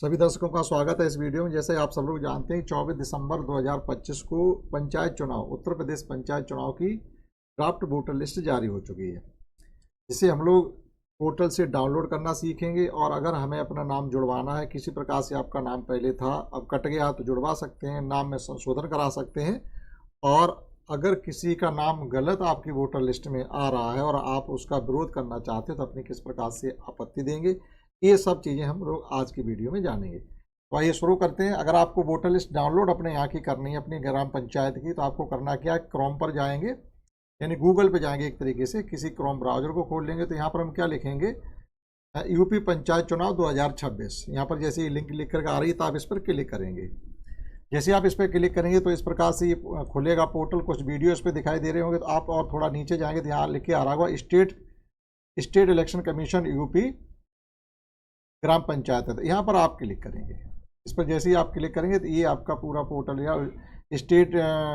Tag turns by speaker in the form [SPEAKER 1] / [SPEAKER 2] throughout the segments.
[SPEAKER 1] सभी दर्शकों का स्वागत है इस वीडियो में। जैसे आप सब लोग जानते हैं 24 दिसंबर 2025 को पंचायत चुनाव उत्तर प्रदेश पंचायत चुनाव की ड्राफ्ट वोटर लिस्ट जारी हो चुकी है, जिसे हम लोग पोर्टल से डाउनलोड करना सीखेंगे। और अगर हमें अपना नाम जुड़वाना है, किसी प्रकार से आपका नाम पहले था अब कट गया तो जुड़वा सकते हैं, नाम में संशोधन करा सकते हैं। और अगर किसी का नाम गलत आपकी वोटर लिस्ट में आ रहा है और आप उसका विरोध करना चाहते हैं तो अपनी किस प्रकार से आपत्ति देंगे, ये सब चीज़ें हम लोग आज की वीडियो में जानेंगे। तो आइए शुरू करते हैं। अगर आपको वोटर लिस्ट डाउनलोड अपने यहाँ की करनी है, अपनी ग्राम पंचायत की, तो आपको करना क्या है, क्रोम पर जाएंगे, यानी गूगल पे जाएंगे। एक तरीके से किसी क्रोम ब्राउजर को खोल लेंगे तो यहाँ पर हम क्या लिखेंगे, यूपी पंचायत चुनाव 2026। यहाँ पर जैसे ये लिंक लिख करके आ रही है तो आप इस पर क्लिक करेंगे। जैसे आप इस पर क्लिक करेंगे तो इस प्रकार से ये खुलेगा पोर्टल। कुछ वीडियो इस पर दिखाई दे रहे होंगे, तो आप और थोड़ा नीचे जाएंगे तो यहाँ लिख के आ रहा होगा स्टेट इलेक्शन कमीशन यूपी ग्राम पंचायत है, तो यहाँ पर आप क्लिक करेंगे। इस पर जैसे ही आप क्लिक करेंगे तो ये आपका पूरा पोर्टल या state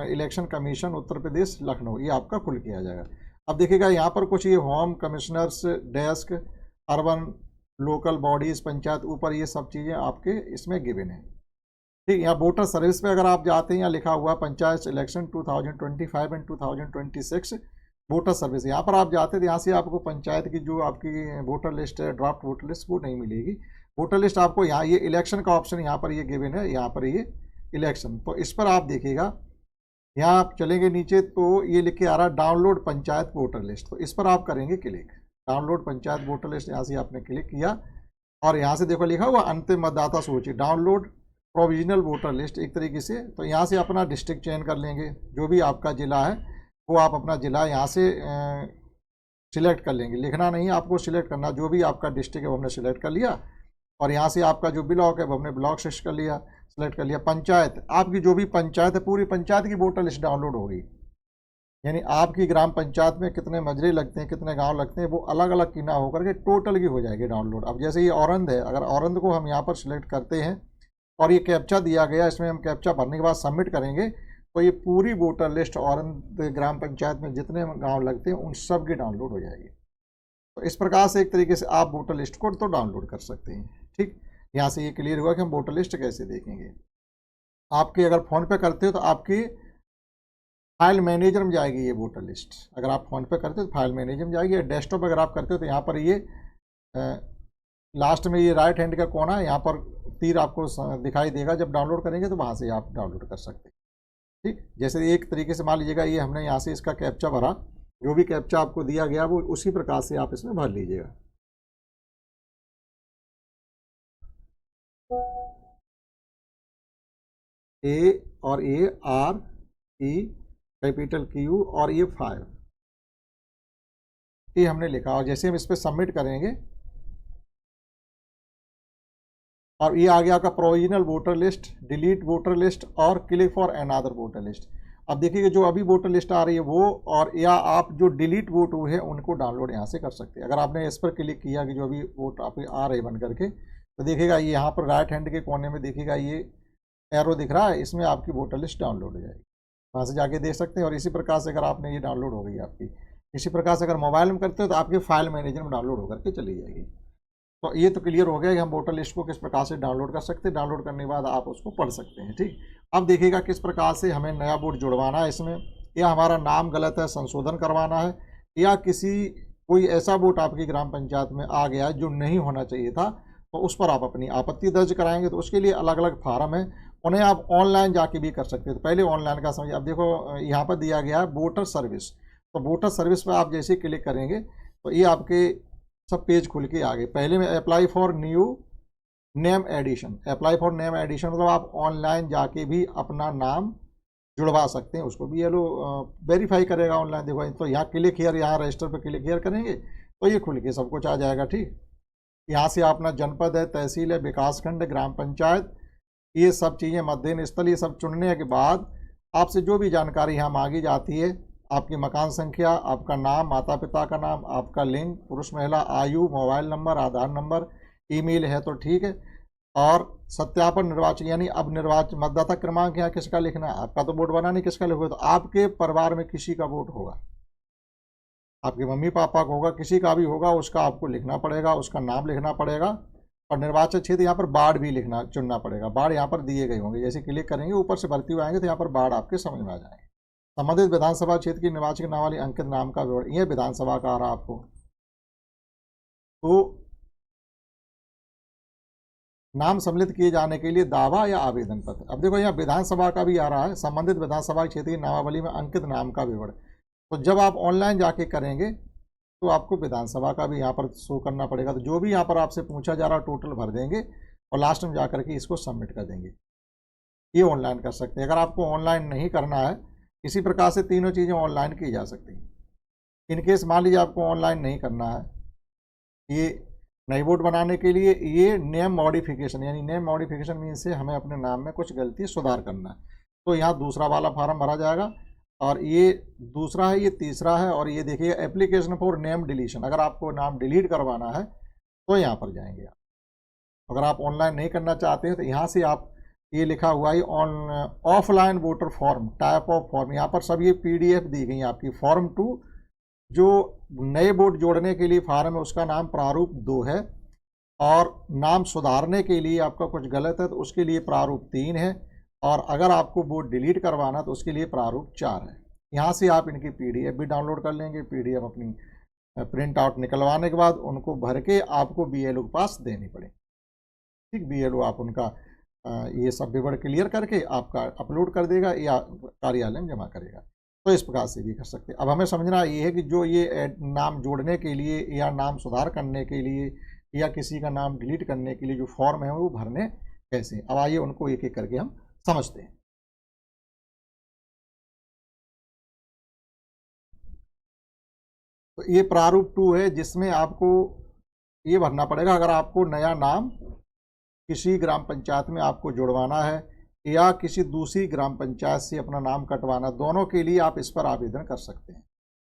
[SPEAKER 1] election commission Uttar Pradesh Lucknow ये आपका खुल के आ जाएगा। अब देखिएगा यहाँ पर कुछ ये home commissioners desk urban local bodies panchayat ऊपर ये सब चीज़ें आपके इसमें गिवन है। ठीक, यहाँ वोटर सर्विस पे अगर आप जाते हैं, यहाँ लिखा हुआ panchayat election 2025 and 2026 voter service, यहाँ पर आप जाते हैं तो यहाँ से आपको पंचायत की जो आपकी वोटर लिस्ट है, ड्राफ्ट वोटर लिस्ट, वो नहीं मिलेगी। वोटर लिस्ट आपको यहाँ ये इलेक्शन का ऑप्शन यहाँ पर ये गिवन है, यहाँ पर ये इलेक्शन, तो इस पर आप देखिएगा। यहाँ आप चलेंगे नीचे तो ये लिख के आ रहा है डाउनलोड पंचायत वोटर लिस्ट, तो इस पर आप करेंगे click. Download panchayat voter list, यहाँ से आपने क्लिक किया और यहाँ से देखो लिखा हुआ अंतिम मतदाता सूची, डाउनलोड प्रोविजनल वोटर लिस्ट एक तरीके से। तो यहाँ से अपना डिस्ट्रिक्ट चयन कर लेंगे, जो भी आपका ज़िला है वो आप अपना ज़िला यहाँ से सिलेक्ट कर लेंगे। लिखना नहीं आपको, सिलेक्ट करना, जो भी आपका डिस्ट्रिक्ट है वो हमने सिलेक्ट कर लिया। और यहाँ से आपका जो ब्लॉक है वो हमने ब्लॉक सिलेक्ट कर लिया। पंचायत, आपकी जो भी पंचायत है पूरी पंचायत की वोटर लिस्ट डाउनलोड होगी, यानी आपकी ग्राम पंचायत में कितने मजरे लगते हैं, कितने गांव लगते हैं, वो अलग अलग की ना होकर के टोटल की हो जाएगी डाउनलोड। अब जैसे ये औरंद है, अगर औरंद को हम यहाँ पर सिलेक्ट करते हैं और ये कैप्चा दिया गया, इसमें हम कैप्चा भरने के बाद सबमिट करेंगे तो ये पूरी वोटर लिस्ट औरंद ग्राम पंचायत में जितने गांव लगते हैं उन सब की डाउनलोड हो जाएगी। तो इस प्रकार से एक तरीके से आप वोटर लिस्ट को तो डाउनलोड कर सकते हैं। ठीक, यहाँ से ये क्लियर हुआ कि हम वोटर लिस्ट कैसे देखेंगे। आपके अगर फ़ोन पे करते हो तो आपकी फाइल मैनेजर में जाएगी ये वोटर लिस्ट। अगर आप फ़ोन पे करते हो तो फाइल मैनेजर में जाएगी। डेस्कटॉप अगर आप करते हो तो यहाँ पर ये लास्ट में ये राइट हैंड का कोना है, यहाँ पर तीर आपको दिखाई देगा। जब डाउनलोड करेंगे तो वहाँ से आप डाउनलोड कर सकते हैं। ठीक, जैसे एक तरीके से मान लीजिएगा ये हमने यहाँ से इसका कैप्चा भरा, जो भी कैप्चा आपको दिया गया वो उसी प्रकार से आप इसमें भर लीजिएगा। ARE कैपिटल Q और ये 5 ये हमने लिखा। और जैसे हम इस पर सबमिट करेंगे और ये आ गया आपका provisional voter list, delete voter list और click for another voter list. अब देखिए जो अभी वोटर लिस्ट आ रही है वो, और या आप जो डिलीट वोट हुए हैं उनको डाउनलोड यहाँ से कर सकते हैं। अगर आपने इस पर क्लिक किया कि जो अभी वोट आप आ रहे बन करके, तो देखिएगा ये यहाँ पर राइट हैंड के कोने में देखिएगा ये एरो दिख रहा है, इसमें आपकी वोटर लिस्ट डाउनलोड हो जाएगी। वहाँ से जाके देख सकते हैं। और इसी प्रकार से अगर आपने ये डाउनलोड हो गई आपकी, इसी प्रकार से अगर मोबाइल में करते हो तो आपके फाइल मैनेजर में डाउनलोड होकर के चली जाएगी। तो ये तो क्लियर हो गया कि हम वोटर लिस्ट को किस प्रकार से डाउनलोड कर सकते हैं। डाउनलोड करने के बाद आप उसको पढ़ सकते हैं। ठीक, अब देखिएगा किस प्रकार से हमें नया वोट जुड़वाना है इसमें, या हमारा नाम गलत है संशोधन करवाना है, या कोई ऐसा वोट आपकी ग्राम पंचायत में आ गया है जो नहीं होना चाहिए था, तो उस पर आप अपनी आपत्ति दर्ज कराएंगे। तो उसके लिए अलग अलग फार्म है, उन्हें आप ऑनलाइन जाके भी कर सकते हैं। तो पहले ऑनलाइन का समझिए। अब देखो यहाँ पर दिया गया है वोटर सर्विस, तो वोटर सर्विस पर आप जैसे क्लिक करेंगे तो ये आपके सब पेज खुल के आ गए। पहले में apply for new name addition, apply for name addition मतलब आप ऑनलाइन जाके भी अपना नाम जुड़वा सकते हैं। उसको भी ये लोग वेरीफाई करेगा ऑनलाइन। देखो तो यहाँ क्लिक हियर, यहाँ रजिस्टर पर क्लिक हियर करेंगे तो ये खुल के सब कुछ आ जाएगा। ठीक, यहाँ से अपना जनपद है, तहसील है, विकासखंड, ग्राम पंचायत, ये सब चीज़ें, मध्यम स्थल, ये सब चुनने के बाद आपसे जो भी जानकारी यहाँ मांगी जाती है, आपकी मकान संख्या, आपका नाम, माता पिता का नाम, आपका लिंग, पुरुष महिला, आयु, मोबाइल नंबर, आधार नंबर, ईमेल है तो ठीक है, और सत्यापन निर्वाचन, यानी अब निर्वाचन मतदाता क्रमांक यहाँ किसका लिखना है, आपका तो वोट बना नहीं, किसका लिखोगे, तो आपके परिवार में किसी का वोट होगा, आपके मम्मी पापा का होगा, किसी का भी होगा, उसका आपको लिखना पड़ेगा, उसका नाम लिखना पड़ेगा। और निर्वाचन क्षेत्र यहाँ पर बाढ़ भी लिखना चुनना पड़ेगा। बाढ़ यहाँ पर दिए गए होंगे, जैसे क्लिक करेंगे ऊपर से भरते हुए आएंगे तो यहाँ पर बाढ़ आपके समझ में आ जाएंगे। संबंधित विधानसभा क्षेत्र की निर्वाचन नामावली अंकित नाम का विवरण, ये विधानसभा का आ रहा आपको। तो नाम सम्मिलित किए जाने के लिए दावा या आवेदन पत्र। अब देखो यहाँ विधानसभा का भी आ रहा है, संबंधित विधानसभा क्षेत्र की नामावली में अंकित नाम का विवरण। तो जब आप ऑनलाइन जाके करेंगे तो आपको विधानसभा का भी यहाँ पर शो करना पड़ेगा। तो जो भी यहाँ पर आपसे पूछा जा रहा है टोटल भर देंगे और लास्ट में जाकर के इसको सबमिट कर देंगे। ये ऑनलाइन कर सकते हैं। अगर आपको ऑनलाइन नहीं करना है, इसी प्रकार से तीनों चीज़ें ऑनलाइन की जा सकती हैं। इनकेस मान लीजिए आपको ऑनलाइन नहीं करना है, ये नई वोट बनाने के लिए ये नेम मॉडिफिकेशन, यानी नेम मॉडिफिकेशन मीन से हमें अपने नाम में कुछ गलती सुधार करना है, तो यहाँ दूसरा वाला फार्म भरा जाएगा। और ये दूसरा है, ये तीसरा है, और ये देखिए एप्लीकेशन फॉर नेम डिलीशन। अगर आपको नाम डिलीट करवाना है तो यहाँ पर जाएंगे आप। अगर आप ऑनलाइन नहीं करना चाहते हैं तो यहाँ से आप, ये लिखा हुआ है offline voter form, type of form, यहाँ पर सब ये PDF दी गई आपकी। फॉर्म 2 जो नए वोट जोड़ने के लिए फार्म है उसका नाम प्रारूप 2 है, और नाम सुधारने के लिए आपका कुछ गलत है तो उसके लिए प्रारूप 3 है, और अगर आपको वोट डिलीट करवाना तो उसके लिए प्रारूप 4 है। यहाँ से आप इनकी PDF भी डाउनलोड कर लेंगे। PDF अपनी प्रिंट आउट निकलवाने के बाद उनको भर के आपको BLO के पास देनी पड़ेगी। ठीक, BLO आप उनका ये सब विवरण क्लियर करके आपका अपलोड कर देगा या कार्यालय में जमा करेगा। तो इस प्रकार से भी कर सकते हैं। अब हमें समझना ये है कि जो ये नाम जोड़ने के लिए या नाम सुधार करने के लिए या किसी का नाम डिलीट करने के लिए जो फॉर्म है वो भरने कैसे। अब आइए उनको एक एक करके हम समझते हैं। तो ये प्रारूप 2 है, जिसमें आपको ये भरना पड़ेगा। अगर आपको नया नाम किसी ग्राम पंचायत में आपको जुड़वाना है या किसी दूसरी ग्राम पंचायत से अपना नाम कटवाना, दोनों के लिए आप इस पर आवेदन कर सकते हैं।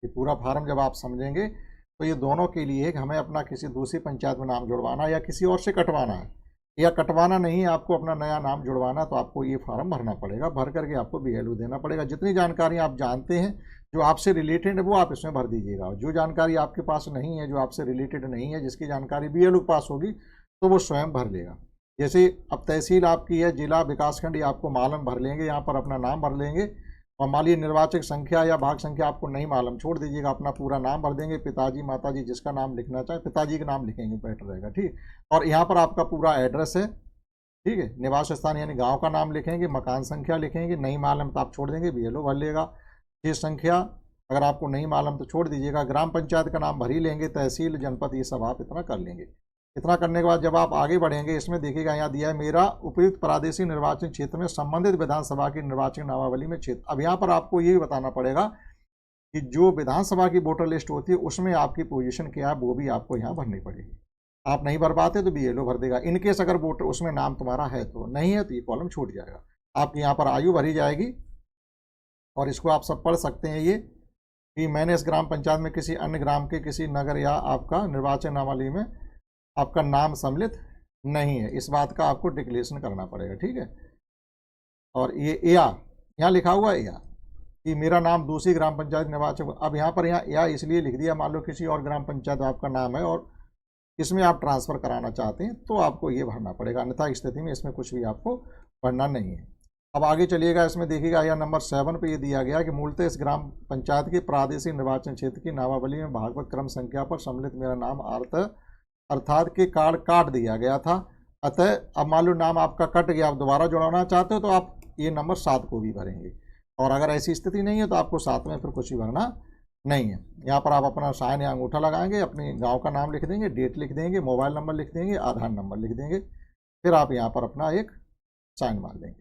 [SPEAKER 1] ये पूरा फार्म जब आप समझेंगे तो ये दोनों के लिए है कि हमें अपना किसी दूसरी पंचायत में नाम जुड़वाना या किसी और से कटवाना है, या कटवाना नहीं है, आपको अपना नया नाम जुड़वाना, तो आपको ये फार्म भरना पड़ेगा। भर करके आपको BLO देना पड़ेगा। जितनी जानकारी आप जानते हैं जो आपसे रिलेटेड है वो आप इसमें भर दीजिएगा। जो जानकारी आपके पास नहीं है, जो आपसे रिलेटेड नहीं है, जिसकी जानकारी BLO के पास होगी तो वो स्वयं भर लेगा। जैसे अब तहसील आपकी है, जिला, विकासखंड, ये आपको मालूम भर लेंगे, यहाँ पर अपना नाम भर लेंगे। और मान लीजिए निर्वाचक संख्या या भाग संख्या आपको नहीं मालूम, छोड़ दीजिएगा, अपना पूरा नाम भर देंगे। पिताजी, माताजी, जिसका नाम लिखना चाहे पिताजी का नाम लिखेंगे, बेटर रहेगा। ठीक, और यहाँ पर आपका पूरा एड्रेस है, ठीक है, निवास स्थान यानी गांव का नाम लिखेंगे, मकान संख्या लिखेंगे, नहीं मालूम तो आप छोड़ देंगे, BLO भर लेगा। केस संख्या अगर आपको नहीं मालूम तो छोड़ दीजिएगा। ग्राम पंचायत का नाम भर ही लेंगे, तहसील, जनपद, ये सब आप इतना कर लेंगे। इतना करने के बाद जब आप आगे बढ़ेंगे, इसमें देखिएगा यहाँ दिया है मेरा उपयुक्त प्रादेशिक निर्वाचन क्षेत्र में संबंधित विधानसभा की निर्वाचन नामावली में क्षेत्र। अब यहाँ पर आपको ये भी बताना पड़ेगा कि जो विधानसभा की वोटर लिस्ट होती है उसमें आपकी पोजीशन क्या है, वो भी आपको यहाँ भरनी पड़ेगी। आप नहीं भर पाते तो BLO भर देगा। इनकेस अगर वोटर उसमें नाम तुम्हारा है तो, नहीं है तो ये कॉलम छूट जाएगा। आपकी यहाँ पर आयु भरी जाएगी, और इसको आप सब पढ़ सकते हैं ये कि मैंने इस ग्राम पंचायत में किसी अन्य ग्राम के किसी नगर या आपका निर्वाचन नामावली में आपका नाम सम्मिलित नहीं है, इस बात का आपको डिक्लेरेशन करना पड़ेगा। ठीक है, और ये यहाँ लिखा हुआ है कि मेरा नाम दूसरी ग्राम पंचायत निर्वाचन। अब यहाँ पर यहाँ इसलिए लिख दिया, मान लो किसी और ग्राम पंचायत आपका नाम है और इसमें आप ट्रांसफ़र कराना चाहते हैं तो आपको ये भरना पड़ेगा, अन्यथा स्थिति में इसमें कुछ भी आपको भरना नहीं है। अब आगे चलिएगा, इसमें देखिएगा यहाँ नंबर 7 पे ये दिया गया कि मूलतः इस ग्राम पंचायत के प्रादेशिक निर्वाचन क्षेत्र की नामावली में भागवत क्रम संख्या पर सम्मिलित मेरा नाम अर्थात के कार्ड काट दिया गया था। अतः अब मान लो नाम आपका कट गया, आप दोबारा जुड़वाना चाहते हो तो आप ये नंबर 7 को भी भरेंगे, और अगर ऐसी स्थिति नहीं है तो आपको 7 में फिर कुछ भी भरना नहीं है। यहाँ पर आप अपना साइन या अंगूठा लगाएंगे, अपने गांव का नाम लिख देंगे, डेट लिख देंगे, मोबाइल नंबर लिख देंगे, आधार नंबर लिख देंगे, फिर आप यहाँ पर अपना एक साइन मार देंगे।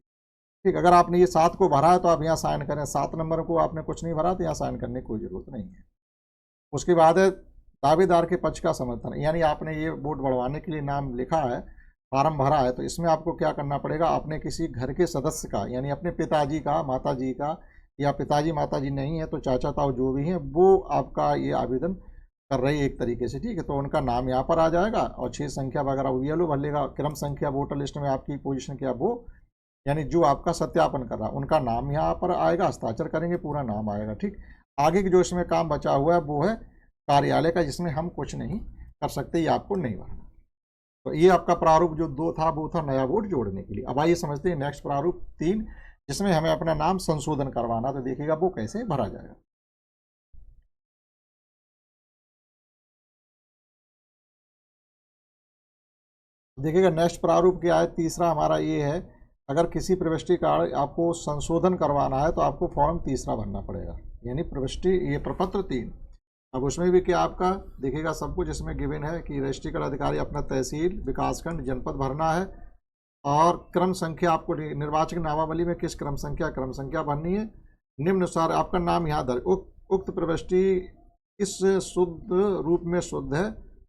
[SPEAKER 1] ठीक, अगर आपने ये 7 को भरा है तो आप यहाँ साइन करें, 7 नंबर को आपने कुछ नहीं भरा तो यहाँ साइन करने की कोई ज़रूरत नहीं है। उसके बाद है दावेदार के पक्ष का समर्थन, यानी आपने ये वोट बढ़वाने के लिए नाम लिखा है, फार्म भरा है, तो इसमें आपको क्या करना पड़ेगा, आपने किसी घर के सदस्य का, यानी अपने पिताजी का, माताजी का, या पिताजी माताजी नहीं है तो चाचा ताऊ जो भी हैं वो आपका ये आवेदन कर रही है एक तरीके से। ठीक है, तो उनका नाम यहाँ पर आ जाएगा और 6 संख्या वगैरह BLO भर लेगा। क्रम संख्या वोटर लिस्ट में आपकी पोजीशन क्या, वो यानी जो आपका सत्यापन कर रहा है उनका नाम यहाँ पर आएगा, हस्ताक्षर करेंगे, पूरा नाम आएगा। ठीक, आगे की जो इसमें काम बचा हुआ है वो है कार्यालय का, जिसमें हम कुछ नहीं कर सकते, ये आपको नहीं भरना। तो ये आपका प्रारूप जो 2 था वो था नया वोट जोड़ने के लिए। अब आइए समझते हैं नेक्स्ट प्रारूप 3, जिसमें हमें अपना नाम संशोधन करवाना। तो देखिएगा वो कैसे भरा जाएगा। देखिएगा नेक्स्ट प्रारूप क्या है, तीसरा हमारा ये है, अगर किसी प्रविष्टि कार्ड आपको संशोधन करवाना है तो आपको फॉर्म तीसरा भरना पड़ेगा, यानी प्रविष्टि ये प्रपत्र 3। अब उसमें भी क्या आपका देखिएगा सब कुछ इसमें गिवन है कि रजिस्ट्रीकरण अधिकारी अपना तहसील, विकासखंड, जनपद भरना है, और क्रम संख्या आपको निर्वाचक नामावली में किस क्रम संख्या भरनी है। निम्नानुसार आपका नाम यहाँ दर्ज, उक्त प्रविष्टि इस शुद्ध रूप में शुद्ध है,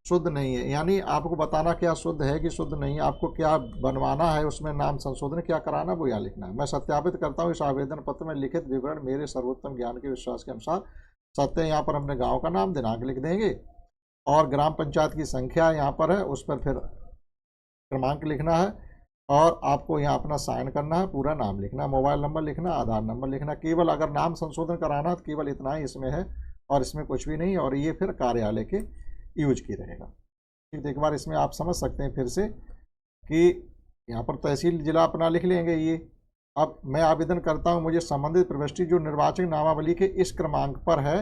[SPEAKER 1] शुद्ध नहीं है, यानी आपको बताना क्या शुद्ध है कि शुद्ध नहीं है, आपको क्या बनवाना है, उसमें नाम संशोधन क्या कराना वो यहाँ लिखना है। मैं सत्यापित करता हूँ इस आवेदन पत्र में लिखित विवरण मेरे सर्वोत्तम ज्ञान के विश्वास के अनुसार सत्य है। यहाँ पर अपने गांव का नाम, दिनांक लिख देंगे, और ग्राम पंचायत की संख्या यहाँ पर है, उस पर फिर क्रमांक लिखना है, और आपको यहाँ अपना साइन करना है, पूरा नाम लिखना, मोबाइल नंबर लिखना, आधार नंबर लिखना। केवल अगर नाम संशोधन कराना है तो केवल इतना ही इसमें है, और इसमें कुछ भी नहीं, और ये फिर कार्यालय के यूज की रहेगा। ठीक, तो एक बार इसमें आप समझ सकते हैं फिर से कि यहाँ पर तहसील जिला अपना लिख लेंगे ये। अब मैं आवेदन करता हूँ, मुझे संबंधित प्रविष्टि जो निर्वाचक नामावली के इस क्रमांक पर है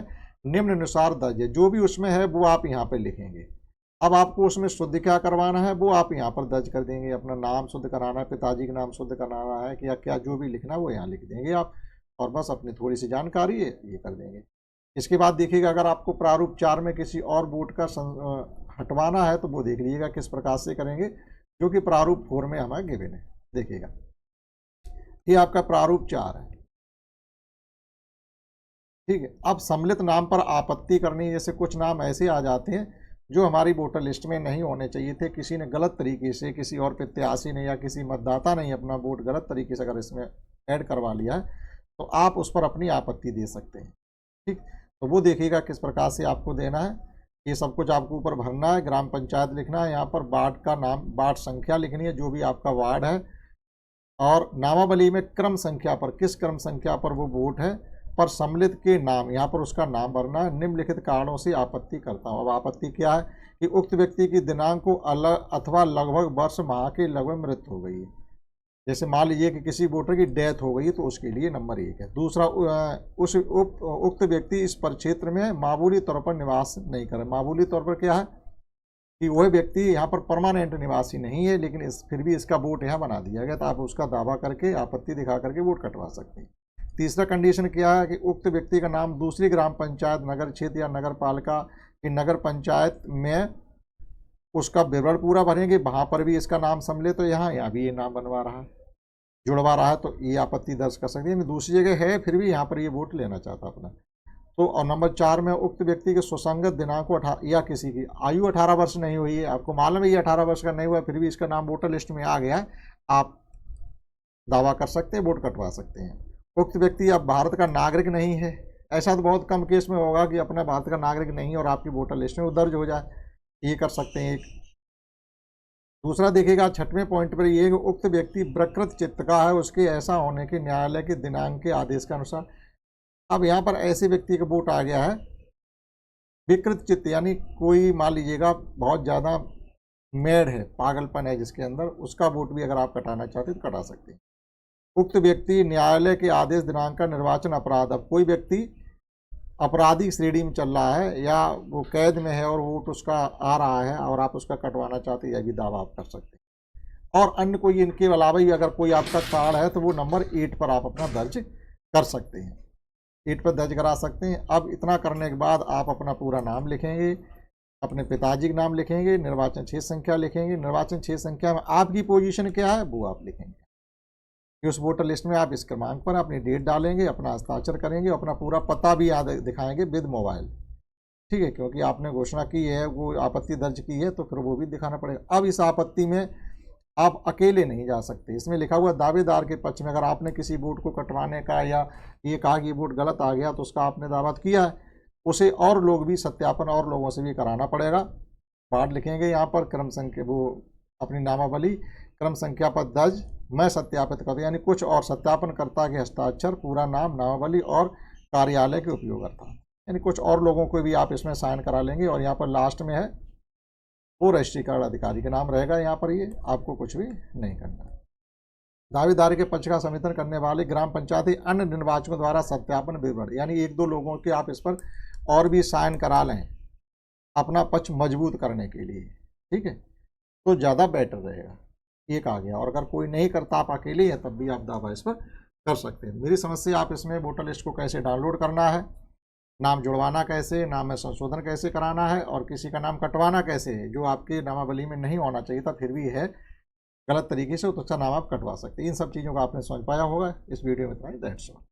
[SPEAKER 1] निम्नानुसार दर्ज है, जो भी उसमें है वो आप यहाँ पर लिखेंगे। अब आपको उसमें शुद्ध क्या करवाना है वो आप यहाँ पर दर्ज कर देंगे, अपना नाम शुद्ध कराना है, पिताजी का नाम शुद्ध कराना है कि या क्या जो भी लिखना है वो यहाँ लिख देंगे आप, और बस अपनी थोड़ी सी जानकारी है ये कर देंगे। इसके बाद देखिएगा अगर आपको प्रारूप 4 में किसी और वोट का हटवाना है तो वो देख लीजिएगा किस प्रकार से करेंगे, जो कि प्रारूप 4 में हमें गिवन है। देखिएगा ये आपका प्रारूप 4 है। ठीक है, अब सम्मिलित नाम पर आपत्ति करनी, जैसे कुछ नाम ऐसे आ जाते हैं जो हमारी वोटर लिस्ट में नहीं होने चाहिए थे, किसी ने गलत तरीके से, किसी और प्रत्याशी ने या किसी मतदाता ने अपना वोट गलत तरीके से अगर इसमें ऐड करवा लिया है तो आप उस पर अपनी आपत्ति दे सकते हैं। ठीक, तो वो देखिएगा किस प्रकार से आपको देना है, ये सब कुछ आपको ऊपर भरना है, ग्राम पंचायत लिखना है, यहाँ पर वार्ड का नाम, वार्ड संख्या लिखनी है जो भी आपका वार्ड है, और नामावली में क्रम संख्या पर किस क्रम संख्या पर वो वोट है, पर सम्मिलित के नाम यहाँ पर उसका नाम भरना है। निम्नलिखित कारणों से आपत्ति करता हूँ। अब आपत्ति क्या है कि उक्त व्यक्ति की दिनांक को अलग अथवा लगभग वर्ष माह के लगभग मृत्यु हो गई है, जैसे मान लीजिए कि किसी वोटर की डेथ हो गई तो उसके लिए नंबर 1 है। दूसरा, उस उक्त व्यक्ति इस परिक्षेत्र में मामूली तौर पर निवास नहीं करे। मामूली तौर पर क्या है कि वह व्यक्ति यहाँ पर परमानेंट निवासी नहीं है, लेकिन फिर भी इसका वोट यहाँ बना दिया गया, तो आप उसका दावा करके आपत्ति दिखा करके वोट कटवा सकते हैं। तीसरा कंडीशन क्या है कि उक्त व्यक्ति का नाम दूसरी ग्राम पंचायत, नगर क्षेत्र या नगर पालिका की नगर पंचायत में उसका विवरण पूरा भरेंगे, वहाँ पर भी इसका नाम सम्मिलित तो यहाँ भी ये नाम बनवा रहा है, जुड़वा रहा है, तो ये आपत्ति दर्ज कर सकते हैं। दूसरी जगह है फिर भी यहाँ पर ये वोट लेना चाहता अपना। तो और नंबर 4 में उक्त व्यक्ति के सुसंगत दिनांक को या किसी की आयु 18 वर्ष नहीं हुई है, आपको मालूम है ये 18 वर्ष का नहीं हुआ, फिर भी इसका नाम वोटर लिस्ट में आ गया है, आप दावा कर सकते हैं, वोट कटवा सकते हैं। उक्त व्यक्ति अब भारत का नागरिक नहीं है, ऐसा तो बहुत कम केस में होगा कि अपना भारत का नागरिक नहीं और आपकी वोटर लिस्ट में वो दर्ज हो जाए, ये कर सकते हैं एक। दूसरा देखिएगा 6वें पॉइंट पर ये कि उक्त व्यक्ति प्रकृत चित्त का है, उसके ऐसा होने के न्यायालय के दिनांक के आदेश के अनुसार। अब यहाँ पर ऐसे व्यक्ति का वोट आ गया है विकृत चित्त, यानी कोई मान लीजिएगा बहुत ज़्यादा मेड है, पागलपन है जिसके अंदर, उसका वोट भी अगर आप कटाना चाहते हैं तो कटा सकते हैं। उक्त व्यक्ति न्यायालय के आदेश दिनांक का निर्वाचन अपराध, अब कोई व्यक्ति आपराधिक श्रेणी में चल रहा है या वो कैद में है और वोट उसका आ रहा है और आप उसका कटवाना चाहते हैं, यह भी दावा आप कर सकते हैं। और अन्य कोई इनके अलावा भी अगर कोई आपका कार्ड है तो वो नंबर 8 पर आप अपना दर्ज कर सकते हैं, 8 पर दर्ज करा सकते हैं। अब इतना करने के बाद आप अपना पूरा नाम लिखेंगे, अपने पिताजी का नाम लिखेंगे, निर्वाचन क्षेत्र संख्या लिखेंगे, निर्वाचन क्षेत्र संख्या में आपकी पोजीशन क्या है वो आप लिखेंगे, उस वोटर लिस्ट में आप इस क्रमांक पर अपनी डेट डालेंगे, अपना हस्ताक्षर करेंगे, अपना पूरा पता भी याद दिखाएंगे विद मोबाइल। ठीक है, क्योंकि आपने घोषणा की है, वो आपत्ति दर्ज की है तो फिर वो भी दिखाना पड़ेगा। अब इस आपत्ति में आप अकेले नहीं जा सकते, इसमें लिखा हुआ दावेदार के पक्ष में अगर आपने किसी वोट को कटवाने का या ये कहा कि ये वोट गलत आ गया तो उसका आपने दावा किया है, उसे और लोग भी सत्यापन और लोगों से भी कराना पड़ेगा। वार्ड लिखेंगे यहाँ पर, क्रम संख्या वो अपनी नामावली क्रम संख्या पर दर्ज मैं सत्यापित करता, यानी कुछ और सत्यापनकर्ता के हस्ताक्षर, पूरा नाम, नामावली और कार्यालय के उपयोगकर्ता, यानी कुछ और लोगों को भी आप इसमें साइन करा लेंगे। और यहाँ पर लास्ट में है वो रजिस्ट्रीकरण अधिकारी के नाम रहेगा यहाँ पर, ये आपको कुछ भी नहीं करना है। दावेदार के पक्ष का समर्थन करने वाले ग्राम पंचायत ही अन्य निर्वाचकों द्वारा सत्यापन विवरण, यानी एक दो लोगों के आप इस पर और भी साइन करा लें अपना पक्ष मजबूत करने के लिए, ठीक है, तो ज़्यादा बेटर रहेगा। एक आ गया। और अगर कोई नहीं करता, आप अकेले हैं, तब भी आप दावा इस पर कर सकते हैं। मेरी समझ से आप इसमें वोटर लिस्ट को कैसे डाउनलोड करना है, नाम जुड़वाना कैसे, नाम में संशोधन कैसे कराना है, और किसी का नाम कटवाना कैसे है जो आपके नामावली में नहीं होना चाहिए था फिर भी है गलत तरीके से, तो अच्छा नाम आप कटवा सकते हैं। इन सब चीज़ों को आपने समझ पाया होगा। इस वीडियो में इतना ही, दैट्स ऑल।